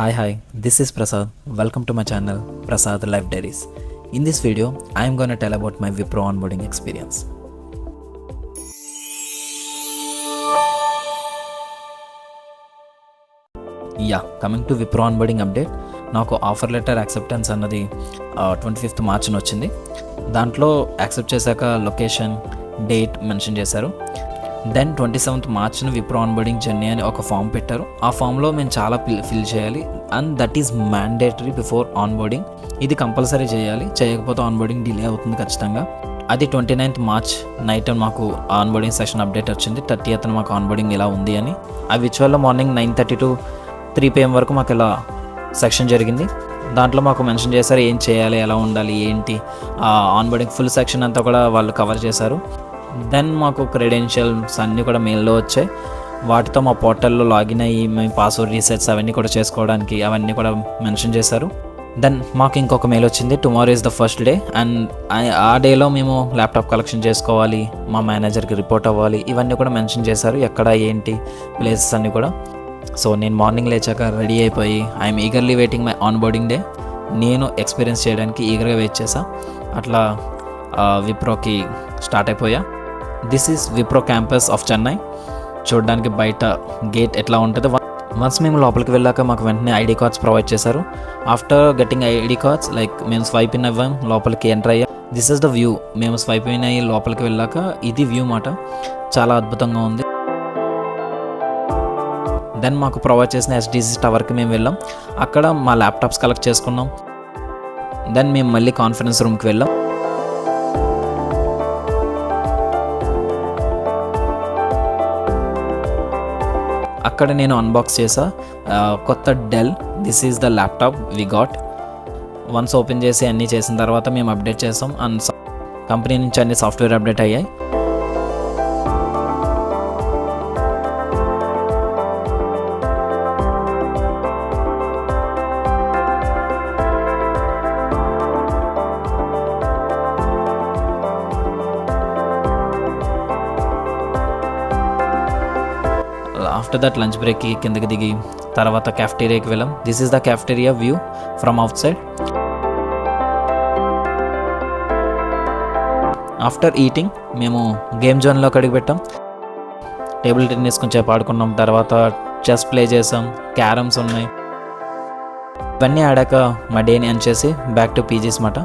Hi, this is Prasad. Welcome to my channel, Prasad Life Diaries. In this video, I am going to tell about my Wipro onboarding experience. Coming to Wipro onboarding update, నాకు offer letter acceptance అన్నది 25th March వచ్చింది. దాంట్లో accept చేశాక location, date mention చేశారు. Then 27th March Wipro onboarding journey అని ఒక form పెట్టారు. ఆ ఫామ్లో మేము చాలా ఫిల్ చేయాలి and that is mandatory before onboarding. ఇది కంపల్సరీ చేయాలి, చేయకపోతే ఆన్బోర్డింగ్ డిలే అవుతుంది ఖచ్చితంగా. అది 29th March నైట్ మాకు ఆన్బోర్డింగ్ సెషన్ అప్డేట్ వచ్చింది. 30th మాకు ఆన్బోర్డింగ్ ఇలా ఉంది అని. ఆ విచువల్లో మార్నింగ్ 9:30 to 3 PM వరకు మాకు ఇలా సెక్షన్ జరిగింది. దాంట్లో మాకు మెన్షన్ చేశారు ఏం చేయాలి, ఎలా ఉండాలి, ఏంటి. ఆన్బోర్డింగ్ ఫుల్ సెక్షన్ అంతా కూడా వాళ్ళు కవర్ చేశారు. దెన్ మాకు క్రెడెన్షియల్స్ అన్నీ కూడా మెయిల్లో వచ్చాయి. వాటితో మా పోర్టల్లో లాగిన్ అయ్యి మేము పాస్వర్డ్ రీసెట్స్ అవన్నీ కూడా చేసుకోవడానికి అవన్నీ కూడా మెన్షన్ చేశారు. దెన్ మాకు ఇంకొక మెయిల్ వచ్చింది, tomorrow is the first day and ఆ డేలో మేము ల్యాప్టాప్ కలెక్షన్ చేసుకోవాలి, మా మేనేజర్కి రిపోర్ట్ అవ్వాలి, ఇవన్నీ కూడా మెన్షన్ చేశారు. ఎక్కడ ఏంటి ప్లేసెస్ అన్నీ కూడా. సో నేను మార్నింగ్ లేచాక రెడీ అయిపోయి I'm eagerly waiting my onboarding day. నేను ఎక్స్పీరియన్స్ చేయడానికి ఈగర్గా వెయిట్ చేశా. అట్లా విప్రోకి స్టార్ట్ అయిపోయా. This is Wipro campus of Chennai. చూడడానికి బయట గేట్ ఎట్లా ఉంటుంది. వన్స్ మేము లోపలికి వెళ్ళాక మాకు వెంటనే ఐడి కార్డ్స్ ప్రొవైడ్ చేశారు. ఆఫ్టర్ గెట్టింగ్ ఐడి కార్డ్స్ మేము స్వైప్ ఇన్ అవ్వాం, లోపలికి ఎంటర్ అయ్యాం. This is the view. మేము స్వైప్ ఇన్ అయ్యి లోపలికి వెళ్ళాక ఇది వ్యూ మాట. చాలా అద్భుతంగా ఉంది. దెన్ మాకు ప్రొవైడ్ చేసిన ఎస్డిసి టవర్కి మేము వెళ్ళాం. అక్కడ మా ల్యాప్టాప్స్ కలెక్ట్ చేసుకున్నాం. దెన్ మేము మళ్ళీ కాన్ఫరెన్స్ రూమ్కి వెళ్ళాం. అక్కడ నేను అన్బాక్స్ చేసా కొత్త Dell. This is the laptop we got. Once open చేసి అన్నీ చేసిన తర్వాత మేము అప్డేట్ చేసాం అండ్ కంపెనీ నుంచి అన్ని సాఫ్ట్వేర్ అప్డేట్ అయ్యాయి. ఆఫ్టర్ దట్ లంచ్ బ్రేక్కి కిందకి దిగి తర్వాత క్యాఫ్టేరియాకి వెళ్ళాం. This is the cafeteria view from out side. After eating మేము గేమ్ జోన్లో అడిగి పెట్టాం. టేబుల్ టెన్నిస్ కొంచెం ఆడుకున్నాం. తర్వాత చెస్ ప్లే చేసాం, క్యారమ్స్ ఉన్నాయి. ఇవన్నీ ఆడాక మా డేని ఎండ్ చేసి బ్యాక్ టు పీజీస్ మాట.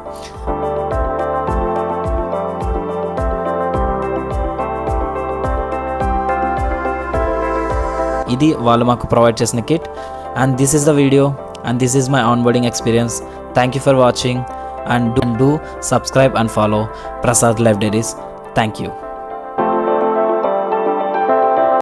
ఇది వాళ్ళు మాకు ప్రొవైడ్ చేసిన kit and this is the video and this is my onboarding experience. Thank you for watching and do subscribe and follow Prasad Life Diaries. Thank you.